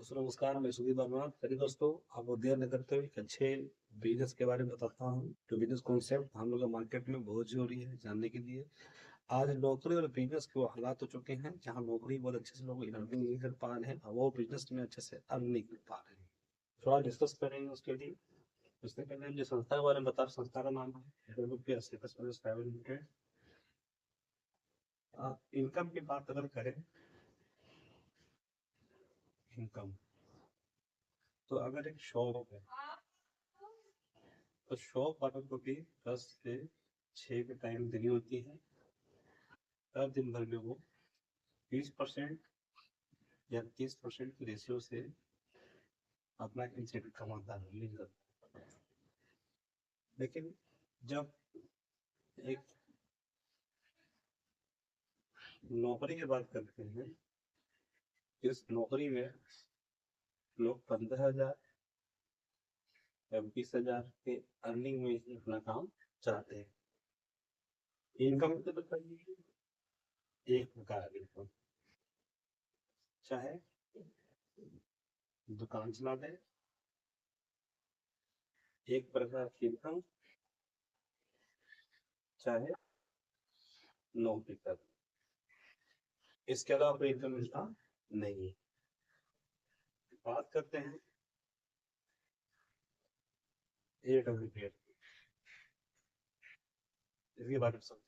दोस्तों नमस्कार, मैं सुधीर वर्मा। चलिए दोस्तों, आपको देर न करते हुए एक अच्छे बिजनेस के बारे में बताता हूँ। जो बिजनेस कॉन्सेप्ट हम लोग मार्केट में बहुत जरूरी है जानने के लिए। आज नौकरी और बिजनेस के वो हालात हो चुके हैं जहाँ नौकरी बहुत अच्छे से लोग अर्निंग नहीं कर पा रहे हैं और वो बिजनेस में अच्छे से अर्न नहीं कर पा रहे हैं। थोड़ा डिस्कस करेंगे उसके लिए। उससे पहले मुझे संस्था के बारे में बता। संस्था का नाम है प्राइवेट लिमिटेड। इनकम की बात अगर करें, इनकम तो अगर एक शॉप है तो शॉप वालों को भी 10 से 6 की टाइम देनी होती है। हर दिन भर में वो 20% या 30% की रेशियो से अपना इंसेंटिव कमाता है, मिल जाता है। लेकिन जब एक नौकरी की बात करते हैं, इस नौकरी में लोग 15,000 या 20,000 के अर्निंग में ही अपना काम चाहते हैं। इनकम तो बताइए, एक प्रकार की इनकम, चाहे दुकान चला दे, एक प्रकार की इनकम, चाहे नौकरी कर, इसके अलावा कोई इनकम मिलता नहीं। बात करते हैं AWS, इसके बारे में समझ।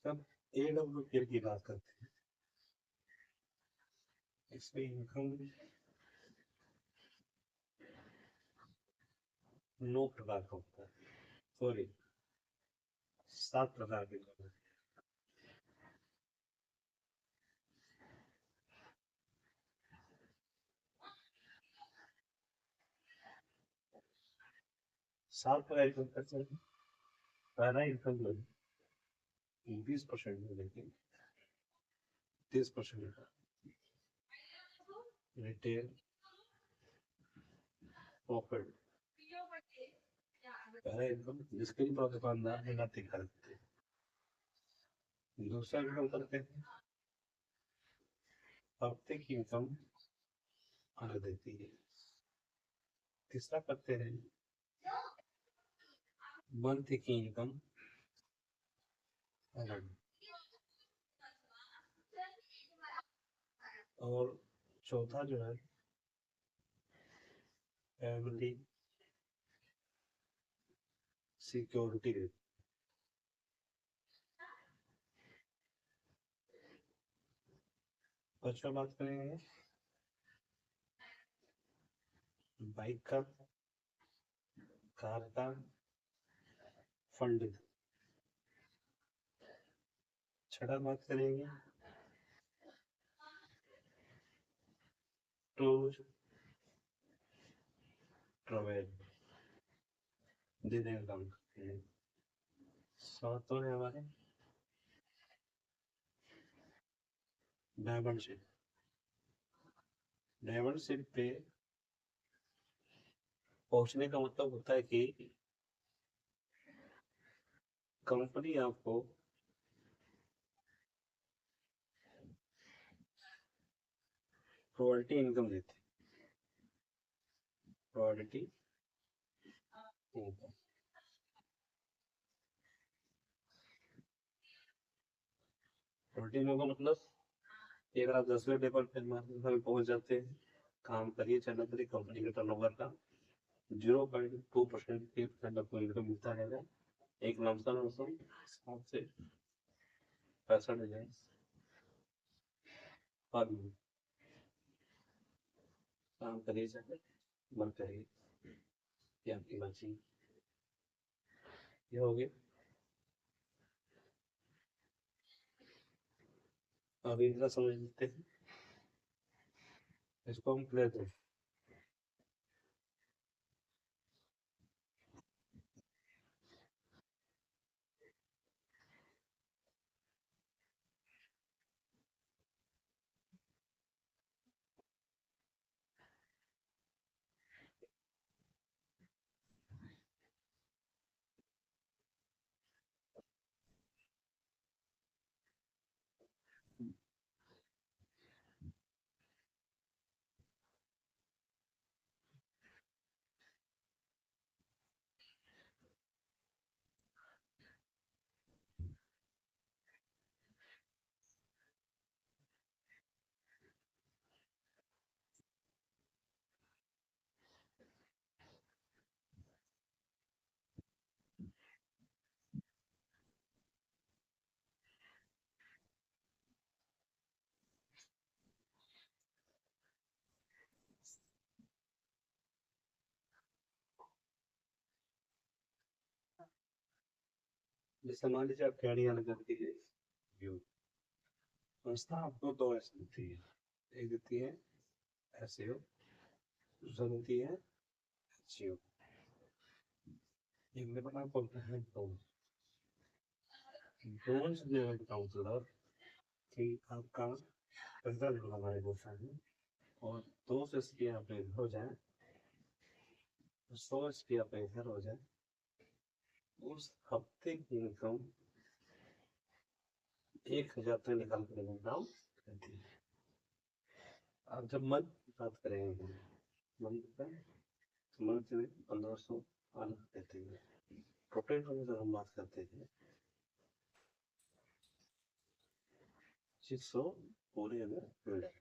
जब AWS की बात करते हैं, इसमें इनकम 9 प्रकार का होता है। सॉरी, 7 प्रकार के इनकम है। 7 प्रकार इनकम करते हैं। पहला इनकम जो है 20% में, लेकिन 30% रिटेल प्रॉफिट। पहला इनकम जिसके लिए दुकानदार है नाते खरीदते हैं। दूसरा इनकम करते हैं हफ्ते की इनकम आने देती है। तीसरा करते हैं मंथ की इनकम अलग। और चौथा जो है फैमिली सिक्योरिटी देती। पांचवा बात करेंगे बाइक का, कार का फंड। छठा बात करेंगे टूर ट्रेवल देने का काम करते हैं। सातों है हमारे डायमंड शिप। डायमंड शिप पे पहुंचने का मतलब होता है कि कंपनी आपको रॉयल्टी इनकम देती है। रॉयल्टी इनकम, रॉयल्टी इनकम का मतलब कि अगर आप 10वें लेवल पे मार्केट में पहुंच जाते हैं, काम करिए चलना करिए, कंपनी के टर्नओवर का 0.2% के आपको इनकम मिलता है। एक लमसम 7 से 65,000 पर मंथ। काम करिए चाहे मन करिए, ये आपकी मर्जी। ये हो गया। अब इनका समझ लेते हैं, इसको हम क्लियर करें। जैसे मान लीजिए आप गाड़ियाँ लगाती है व्यू, संस्था आपको दो ऐसे देती है, एक देती है एसईओ, दूसरा देती है एचईओ। एक मेरे नाम बोलते हैं ड्रोन से मैं बताऊँ तो कि आपका रिजल्ट हमारे बोलता है और 200 आप इधर हो जाए, 100 आप इधर हो जाए, उस हफ्ते की इनकम 1000 तक निकाल कर इनकम रहती है। आप जब मंथ की बात करेंगे, मंथ में 1500 अलग देते हैं। टोटल इनकम जब हम बात करते हैं 2500 पूरे में मिल जाए।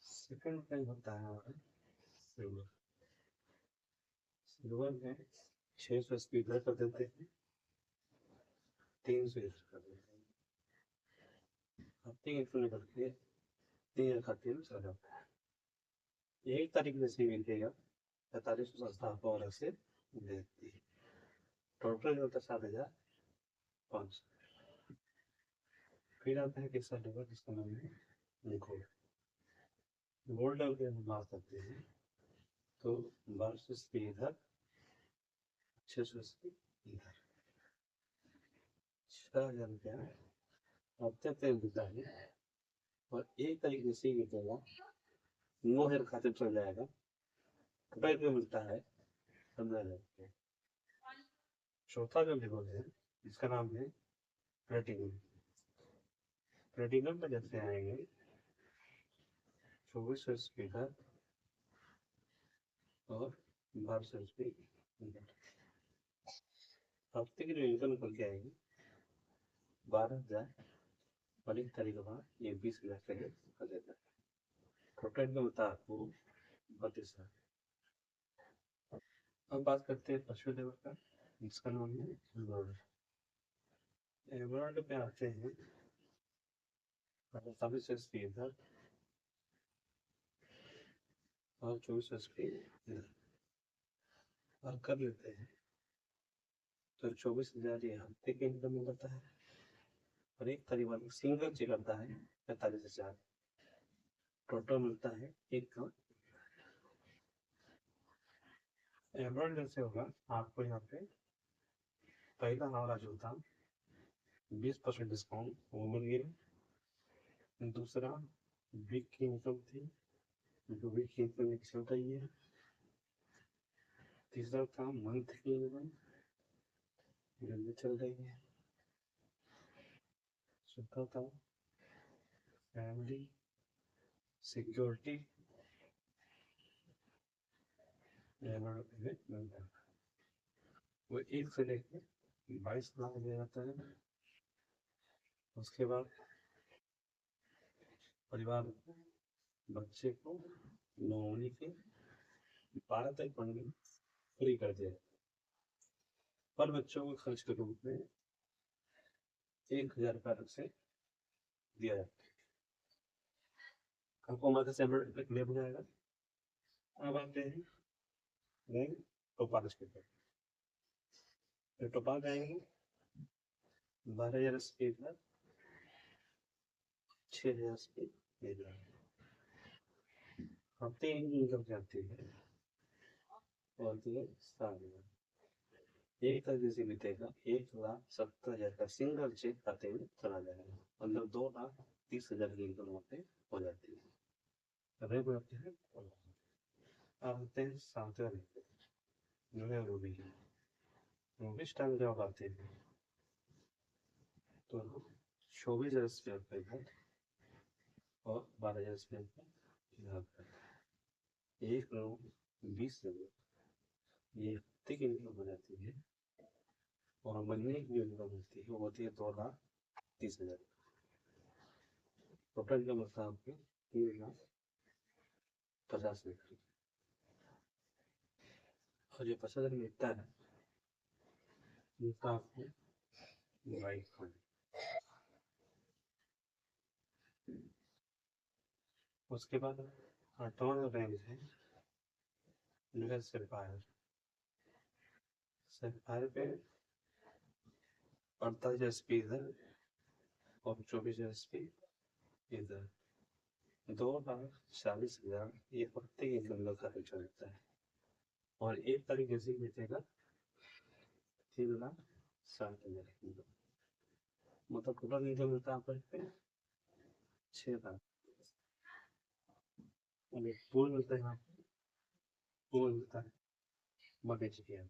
सेकंड टाइम होता है हमारा सिल्वर। सिल्वर में 600 स्पीड कर देते हैं, 300 कर देते हैं। हफ्ते की फुल करके 3 खाते में चला जाता है। 1 तारीख में से मिलेगा 45 संस्था को अलग से देती है। टोटल होता है 7500। फिर आता है किसका लेबर, जिसका नाम है गोल्ड। गोल्ड अगर हम बात करते हैं तो 1200 स्पीड इधर, 600 स्पीड इधर, 6000 रुपया हफ्ते पे मिलता है और 1 तारीख से ही मिलेगा, 9000 खाते चल जाएगा। रुपये पे मिलता है 15,000 रुपये। चौथा जो लेवल है इसका नाम है प्लेटिनम। प्लेटिनम में जैसे आएंगे 2400 स्पीड और 1200 स्पीड। हफ्ते की जो इनकम निकल के आएगी 12,000 और 1 तारीख के बाद ये 20,000 से कर देता है। टोटल इनकम होता है आपको 32,000। अब बात करते हैं पशु लेवल का, इसका नाम है एमराल्ड। एमराल्ड पे आते हैं 2700 स्पीड और 2400 स्पीड और कर लेते हैं तो 24,000 ये हफ्ते के इनकम में करता है और 1 तारीख वाले सिंगल से करता है 45,000। टोटल मिलता है एक का। एमराल्ड जैसे होगा आपको यहाँ पे पहला हमारा जो था 20% डिस्काउंट वो मिल गया। दूसरा वीक की इनकम थी, जो वीक की इनकम एक चल रही है। तीसरा था मंथ की इनकम जो चल रही है। चौथा था फैमिली सिक्योरिटी वो 1 से लेकर 22 लाख दिया जाता है। उसके बाद परिवार बच्चे को नौवीं के 12 तक पढ़ने फ्री कर दिया पर बच्चों को खर्च के रूप में 1,000 रुपये अलग से दिया जाता है। आपको हमारे से ले जाएगा। अब आते हैं नहीं टोपाल के पर, टोपाल जाएंगे 12,000 स्पीड पर 6,000 स्पीड ले जाएंगे। हफ्ते इनकम जाती है और 7,000। 1 तारीख से बीतेगा 1,70,000 का सिंगल चेक खाते में चला जाएगा, मतलब 2,30,000 की इनकम वहाँ पे हो जाती है। रेप होते हैं। अब होते हैं 7वें जो है रूबी। रूबी स्टाइल जब आते हैं तो 24,000 रुपये का और 12,000 रुपये का इधर का 1,20,000 ये हफ्ते की इनकम हो जाती है और महीने की जो इनकम होती है वो होती है 2,30,000। टोटल इनकम होता है आपके 3,50,000 और जो 50,000 मिलता है मिलता आपको बाइक फंड। उसके बाद 8वां रैंक है यूएस एम्पायर सैफायर पे 48 एसपी इधर और 24 एसपी इधर, 2,40,000 ये हफ्ते की इनकम का खर्चा रहता है। और एक तरीके से बेचेगा 3,60,000, मतलब टोटल इनकम मिलता है आपको इस पे 6 लाख। और एक पूल मिलता है आपको, पूल मिलता है मगज के।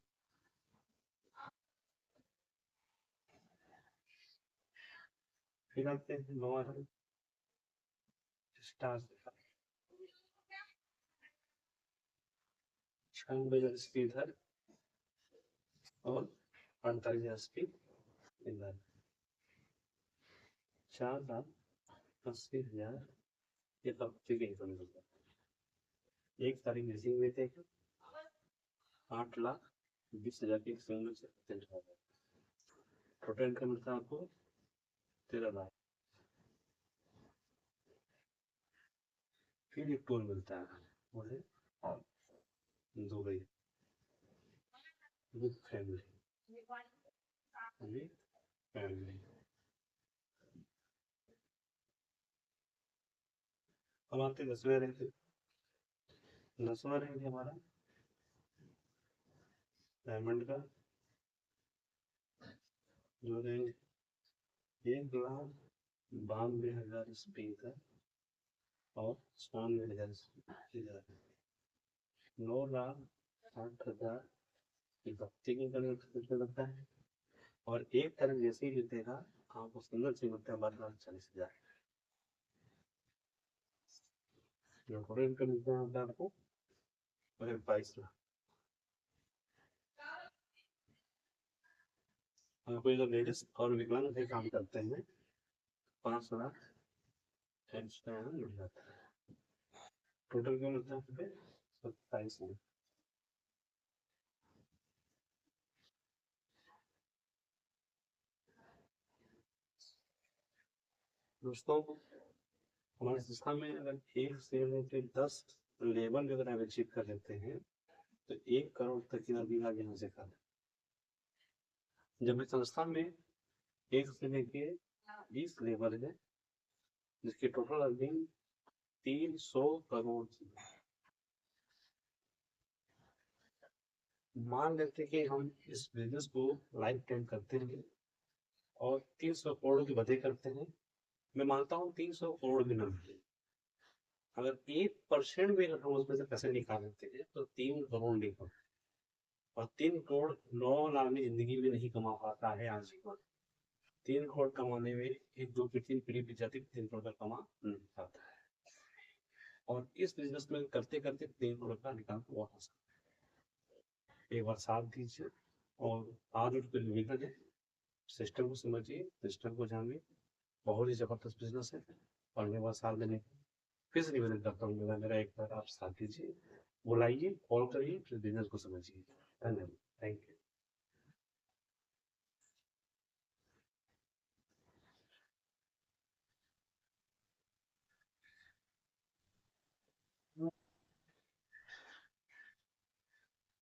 फिर आते हैं लोअर स्टार, 96 एसपी इधर और 48 एसपी इधर, 4,80,000 ये हफ्ते के इनकम मिलता है। एक तारीख लीजिंग में थे 8,20,000 की सिंगल से टोटल इनकम मिलता है आपको 13 लाख। फिर एक टोल मिलता है वो है Dubai with family, with family. अब आते 10वें रैंक पे। 10वां रैंक है हमारा डायमंड का, जो रैंक 1,92,000 स्पीड है और 96,000 इधर, 9,60,000 की भक्ति की करने लगता है। और एक तरफ जैसे ही जीतेगा आपको सुंदर से मिलता है 12,40,000, जो टोटल इनकम मिलता है आपको 22 लाख। कोई अगर लेडीज और विकलांग भी काम करते हैं 5 लाख एक्स्ट्रा यहाँ मिल जाता है। टोटल क्या मिलता है 27 लाख। दोस्तों हमारे संस्था में अगर एक से लेकर 10 लेवल अगर आप अचीव कर लेते हैं तो 1 करोड़ तक की अर्निंग आप यहाँ से कर। जब इस संस्था में 1 से लेके 20 लेवल है जिसकी टोटल अर्निंग 300 करोड़। मान लेते कि हम इस बिजनेस को लाइफ टाइम करते हैं और 300 करोड़ की वजह करते हैं। मैं मानता हूँ 300 करोड़ भी ना मिले, अगर 1% भी हम उसमें से पैसे निकाल लेते हैं तो 3 करोड़ निकल, और 3 करोड़ नॉर्मल आदमी जिंदगी में नहीं कमा पाता है आज भी। 3 करोड़ कमाने में एक दो तीन पीढ़ी बीत जाती है, 3 करोड़ का कमा नहीं पाता है। और इस बिजनेस में करते करते 3 करोड़ का निकाल बहुत आसान। एक बार साथ दीजिए और आज उठ कर निकल जाए, सिस्टम को समझिए, सिस्टम को जानिए, बहुत ही जबरदस्त बिजनेस है। और मेरे पास साथ देने फिर से निवेदन करता हूँ, मेरा एक बार आप साथ दीजिए, बुलाइए, कॉल करिए, फिर बिजनेस को समझिए। धन्यवाद, थैंक यू।